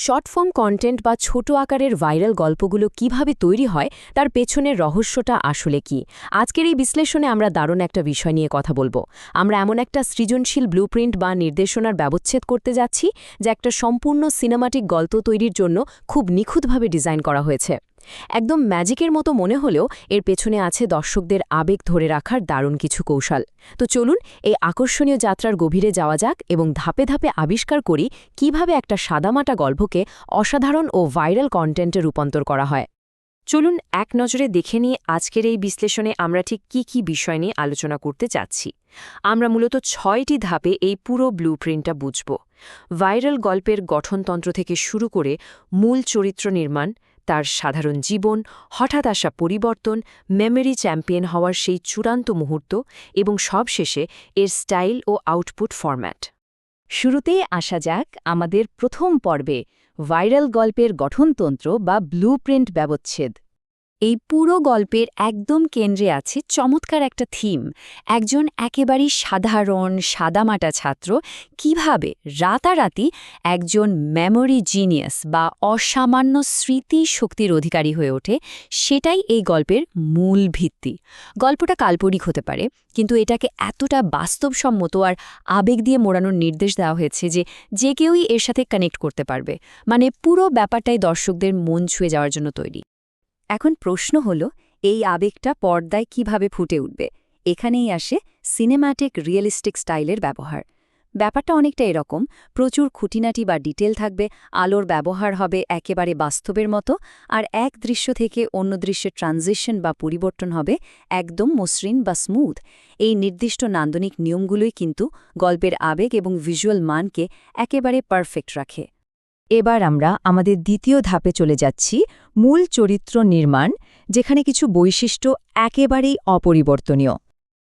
Short form content বা ছোট আকারের ভাইরাল গল্পগুলো কিভাবে তৈরি হয় তার পেছনের রহস্যটা আসলে কি? আজকের এই বিশ্লেষণে আমরা দারুণ একটা বিষয় নিয়ে কথা বলবো। আমরা এমন একটা সৃজনশীল ব্লুপ্রিন্ট বা নির্দেশনার ব্যবচ্ছেদ করতে যাচ্ছি, যা একটা সম্পূর্ণ সিনেমাটিক গল্প তৈরির জন্য খুব নিখুঁতভাবে ডিজাইন করা হয়েছে। একদম ম্যাজিকের মতো মনে হলেও এর পেছনে আছে দর্শকদের আবেগ ধরে রাখার দারুণ কিছু কৌশল। তো চলুন এই আকর্ষণীয় যাত্রার গভীরে যাওয়া যাক এবং ধাপে ধাপে আবিষ্কার করি কিভাবে একটা সাদামাটা গল্পকে অসাধারণ ও ভাইরাল কন্টেন্টে রূপান্তর করা হয়। চলুন এক নজরে দেখে নিয়ে আজকের এই বিশ্লেষণে আমরা ঠিক কি বিষয় নিয়ে আলোচনা করতে চাচ্ছি। আমরা মূলত ৬টি ধাপে এই পুরো ব্লুপ্রিন্টটা বুঝব। ভাইরাল গল্পের গঠনতন্ত্র থেকে শুরু করে মূল চরিত্র নির্মাণ, তার সাধারণ জীবন, হঠাৎ আসা পরিবর্তন, মেমরি চ্যাম্পিয়ন হওয়ার সেই চূড়ান্ত মুহূর্ত এবং সবশেষে এর স্টাইল ও আউটপুট ফরম্যাট। শুরুতেই আসা যাক আমাদের প্রথম পর্বে, ভাইরাল গল্পের গঠনতন্ত্র বা ব্লুপ্রিন্ট ব্যবচ্ছেদ। এই পুরো গল্পের একদম কেন্দ্রে আছে চমৎকার একটা থিম। একজন একেবারেই সাধারণ সাদামাটা ছাত্র কিভাবে রাতারাতি একজন মেমোরি জিনিয়াস বা অসামান্য স্মৃতি শক্তির অধিকারী হয়ে ওঠে, সেটাই এই গল্পের মূল ভিত্তি। গল্পটা কাল্পনিক হতে পারে, কিন্তু এটাকে এতটা বাস্তবসম্মত আর আবেগ দিয়ে মোড়ানোর নির্দেশ দেওয়া হয়েছে যে যে কেউই এর সাথে কানেক্ট করতে পারবে। মানে পুরো ব্যাপারটাই দর্শকদের মন ছুঁয়ে যাওয়ার জন্য তৈরি। এখন প্রশ্ন হল, এই আবেগটা পর্দায় কিভাবে ফুটে উঠবে? এখানেই আসে সিনেম্যাটিক রিয়েলিস্টিক স্টাইলের ব্যবহার। ব্যাপারটা অনেকটা এরকম, প্রচুর খুঁটিনাটি বা ডিটেল থাকবে, আলোর ব্যবহার হবে একেবারে বাস্তবের মতো, আর এক দৃশ্য থেকে অন্য দৃশ্যের ট্রানজিশন বা পরিবর্তন হবে একদম মসৃণ বা স্মুথ। এই নির্দিষ্ট নান্দনিক নিয়মগুলোই কিন্তু গল্পের আবেগ এবং ভিজুয়াল মানকে একেবারে পারফেক্ট রাখে। এবার আমরা আমাদের দ্বিতীয় ধাপে চলে যাচ্ছি, মূল চরিত্র নির্মাণ, যেখানে কিছু বৈশিষ্ট্য একেবারেই অপরিবর্তনীয়।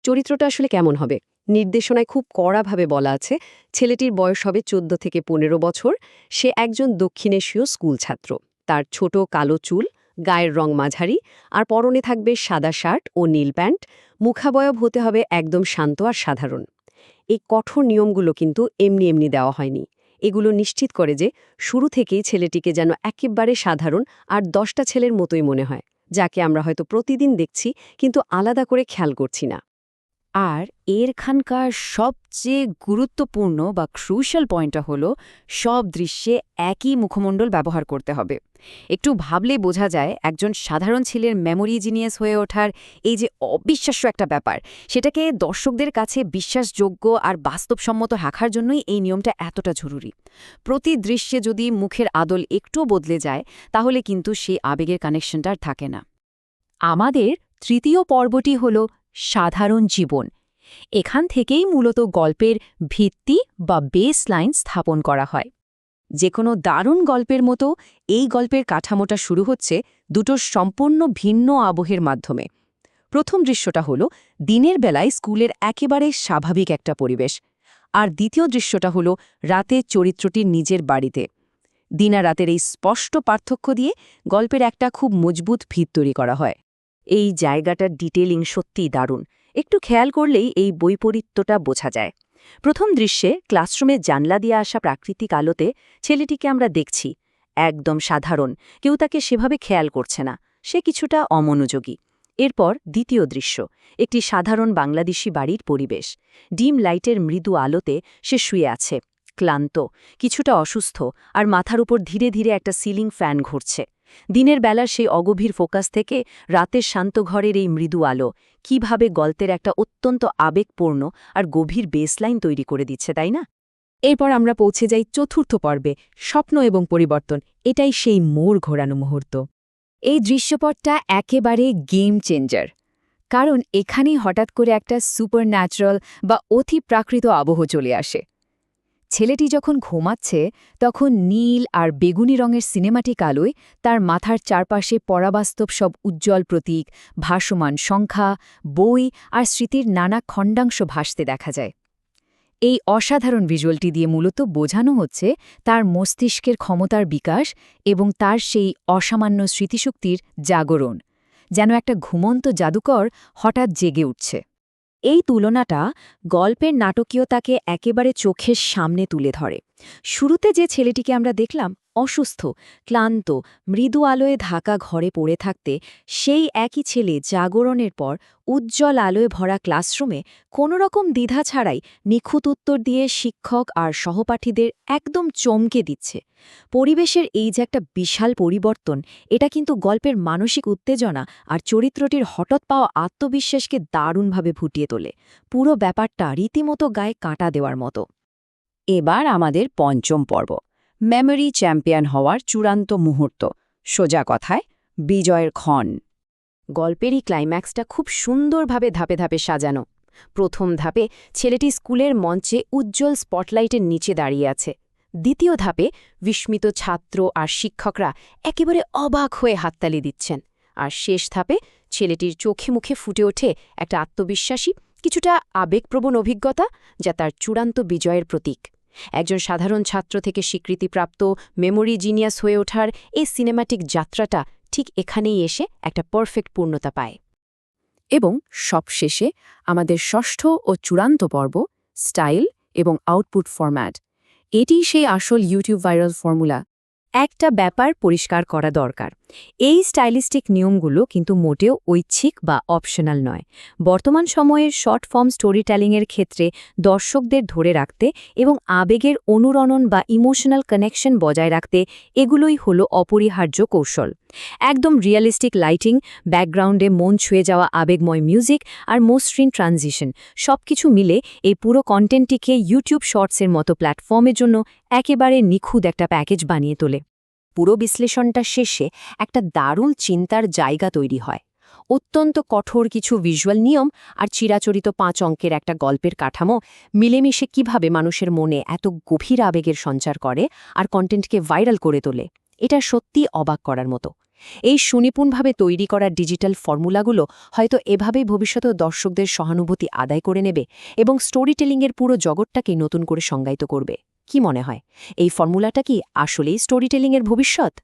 চরিত্রটা আসলে কেমন হবে? নির্দেশনায় খুব কড়াভাবে বলা আছে, ছেলেটির বয়স হবে ১৪ থেকে ১৫ বছর। সে একজন দক্ষিণ এশীয় স্কুল ছাত্র। তার ছোট কালো চুল, গায়ের রং মাঝারি, আর পরনে থাকবে সাদা শার্ট ও নীল প্যান্ট। মুখাবয়ব হতে হবে একদম শান্ত আর সাধারণ। এই কঠোর নিয়মগুলো কিন্তু এমনি এমনি দেওয়া হয়নি। এগুলো নিশ্চিত করে যে শুরু থেকেই ছেলেটিকে যেন একেবারে সাধারণ আর ১০টা ছেলের মতোই মনে হয়, যাকে আমরা হয়তো প্রতিদিন দেখছি কিন্তু আলাদা করে খেয়াল করছি না। আর এরখানকার সবচেয়ে গুরুত্বপূর্ণ বা ক্রুশাল পয়েন্টটা হলো, সব দৃশ্যে একই মুখমণ্ডল ব্যবহার করতে হবে। একটু ভাবলেই বোঝা যায় একজন সাধারণ ছেলের মেমোরি জিনিয়াস হয়ে ওঠার এই যে অবিশ্বাস্য একটা ব্যাপার, সেটাকে দর্শকদের কাছে বিশ্বাসযোগ্য আর বাস্তবসম্মত রাখার জন্যই এই নিয়মটা এতটা জরুরি। প্রতি দৃশ্যে যদি মুখের আদল একটুও বদলে যায়, তাহলে কিন্তু সেই আবেগের কানেকশনটা আর থাকে না। আমাদের তৃতীয় পর্বটি হল সাধারণ জীবন। এখান থেকেই মূলত গল্পের ভিত্তি বা বেস লাইন স্থাপন করা হয়। যে কোনো দারুণ গল্পের মতো এই গল্পের কাঠামোটা শুরু হচ্ছে দুটো সম্পূর্ণ ভিন্ন আবহের মাধ্যমে। প্রথম দৃশ্যটা হল দিনের বেলায় স্কুলের একেবারে স্বাভাবিক একটা পরিবেশ, আর দ্বিতীয় দৃশ্যটা হল রাতে চরিত্রটির নিজের বাড়িতে। দিন আর রাতের এই স্পষ্ট পার্থক্য দিয়ে গল্পের একটা খুব মজবুত ভিত তৈরি করা হয়। এই জায়গাটার ডিটেলিং সত্যিই দারুণ। একটু খেয়াল করলেই এই বৈপরীত্যটা বোঝা যায়। প্রথম দৃশ্যে ক্লাসরুমে জানলা দিয়ে আসা প্রাকৃতিক আলোতে ছেলেটিকে আমরা দেখছি একদম সাধারণ, কেউ তাকে সেভাবে খেয়াল করছে না, সে কিছুটা অমনোযোগী। এরপর দ্বিতীয় দৃশ্য, একটি সাধারণ বাংলাদেশি বাড়ির পরিবেশ। ডিম লাইটের মৃদু আলোতে সে শুয়ে আছে, ক্লান্ত, কিছুটা অসুস্থ, আর মাথার উপর ধীরে ধীরে একটা সিলিং ফ্যান ঘুরছে। দিনের বেলার সেই অগভীর ফোকাস থেকে রাতের শান্ত ঘরের এই মৃদু আলো কিভাবে গল্পের একটা অত্যন্ত আবেগপূর্ণ আর গভীর বেসলাইন তৈরি করে দিচ্ছে, তাই না? এরপর আমরা পৌঁছে যাই চতুর্থ পর্বে, স্বপ্ন এবং পরিবর্তন। এটাই সেই মোড় ঘোরানো মুহূর্ত। এই দৃশ্যপটটা একেবারে গেম চেঞ্জার, কারণ এখানেই হঠাৎ করে একটা সুপারন্যাচারাল বা অতি প্রাকৃত আবহ চলে আসে। ছেলেটি যখন ঘুমাচ্ছে, তখন নীল আর বেগুনি রঙের সিনেমাটিক আলোয় তার মাথার চারপাশে পরাবাস্তব সব উজ্জ্বল প্রতীক, ভাসমান সংখ্যা, বই আর স্মৃতির নানা খণ্ডাংশ ভাসতে দেখা যায়। এই অসাধারণ ভিজুয়ালটি দিয়ে মূলত বোঝানো হচ্ছে তার মস্তিষ্কের ক্ষমতার বিকাশ এবং তার সেই অসামান্য স্মৃতিশক্তির জাগরণ, যেন একটা ঘুমন্ত জাদুকর হঠাৎ জেগে উঠছে। এই তুলনাটা গল্পের নাটকীয়তাকে একেবারে চোখের সামনে তুলে ধরে। শুরুতে যে ছেলেটিকে আমরা দেখলাম অসুস্থ, ক্লান্ত, মৃদু আলোয় ঢাকা ঘরে পড়ে থাকতে, সেই একই ছেলে জাগরণের পর উজ্জ্বল আলোয় ভরা ক্লাসরুমে কোনোরকম দ্বিধা ছাড়াই নিখুঁত উত্তর দিয়ে শিক্ষক আর সহপাঠীদের একদম চমকে দিচ্ছে। পরিবেশের এই যে একটা বিশাল পরিবর্তন, এটা কিন্তু গল্পের মানসিক উত্তেজনা আর চরিত্রটির হঠাৎ পাওয়া আত্মবিশ্বাসকে দারুণভাবে ফুটিয়ে তোলে। পুরো ব্যাপারটা রীতিমতো গায়ে কাঁটা দেওয়ার মতো। এবার আমাদের পঞ্চম পর্ব, মেমোরি চ্যাম্পিয়ন হওয়ার চূড়ান্ত মুহূর্ত, সোজা কথায় বিজয়ের ক্ষণ। গল্পেরই ক্লাইম্যাক্সটা খুব সুন্দরভাবে ধাপে ধাপে সাজানো। প্রথম ধাপে ছেলেটি স্কুলের মঞ্চে উজ্জ্বল স্পটলাইটের নিচে দাঁড়িয়ে আছে। দ্বিতীয় ধাপে বিস্মিত ছাত্র আর শিক্ষকরা একেবারে অবাক হয়ে হাততালি দিচ্ছেন। আর শেষ ধাপে ছেলেটির চোখে মুখে ফুটে ওঠে একটা আত্মবিশ্বাসী, কিছুটা আবেগপ্রবণ অভিজ্ঞতা, যা তার চূড়ান্ত বিজয়ের প্রতীক। একজন সাধারণ ছাত্র থেকে স্বীকৃতিপ্রাপ্ত মেমোরি জিনিয়াস হয়ে ওঠার এই সিনেমাটিক যাত্রাটা ঠিক এখানেই এসে একটা পারফেক্ট পূর্ণতা পায়। এবং সবশেষে আমাদের ষষ্ঠ ও চূড়ান্ত পর্ব, স্টাইল এবং আউটপুট ফরম্যাট। এটিই সেই আসল ইউটিউব ভাইরাল ফর্মুলা। একটা ব্যাপার পরিষ্কার করা দরকার, এই স্টাইলিস্টিক নিয়মগুলো কিন্তু মোটেও ঐচ্ছিক বা অপশনাল নয়। বর্তমান সময়ের শর্ট ফর্ম স্টোরি টেলিংয়ের ক্ষেত্রে দর্শকদের ধরে রাখতে এবং আবেগের অনুরণন বা ইমোশনাল কানেকশন বজায় রাখতে এগুলোই হলো অপরিহার্য কৌশল। একদম রিয়েলিস্টিক লাইটিং, ব্যাকগ্রাউন্ডে মন ছুঁয়ে যাওয়া আবেগময় মিউজিক আর মসৃণ ট্রানজিশন, সবকিছু মিলে এই পুরো কন্টেন্টটিকে ইউটিউব শর্টসের মতো প্ল্যাটফর্মের জন্য একেবারে নিখুঁত একটা প্যাকেজ বানিয়ে তোলে। পুরো বিশ্লেষণটা শেষে একটা দারুণ চিন্তার জায়গা তৈরি হয়। অত্যন্ত কঠোর কিছু ভিজুয়াল নিয়ম আর চিরাচরিত 5 অঙ্কের একটা গল্পের কাঠামো মিলেমিশে কিভাবে মানুষের মনে এত গভীর আবেগের সঞ্চার করে আর কন্টেন্টকে ভাইরাল করে তোলে, এটা সত্যি অবাক করার মতো। এই সুনিপুণভাবে তৈরি করা ডিজিটাল ফর্মুলাগুলো হয়তো এভাবেই ভবিষ্যতেও দর্শকদের সহানুভূতি আদায় করে নেবে এবং স্টোরি টেলিংয়ের পুরো জগৎটাকে নতুন করে সংজ্ঞায়িত করবে। কি মনে হয়, এই ফর্মুলাটা কি আসলেই স্টোরি টেলিংয়ের ভবিষ্যৎ?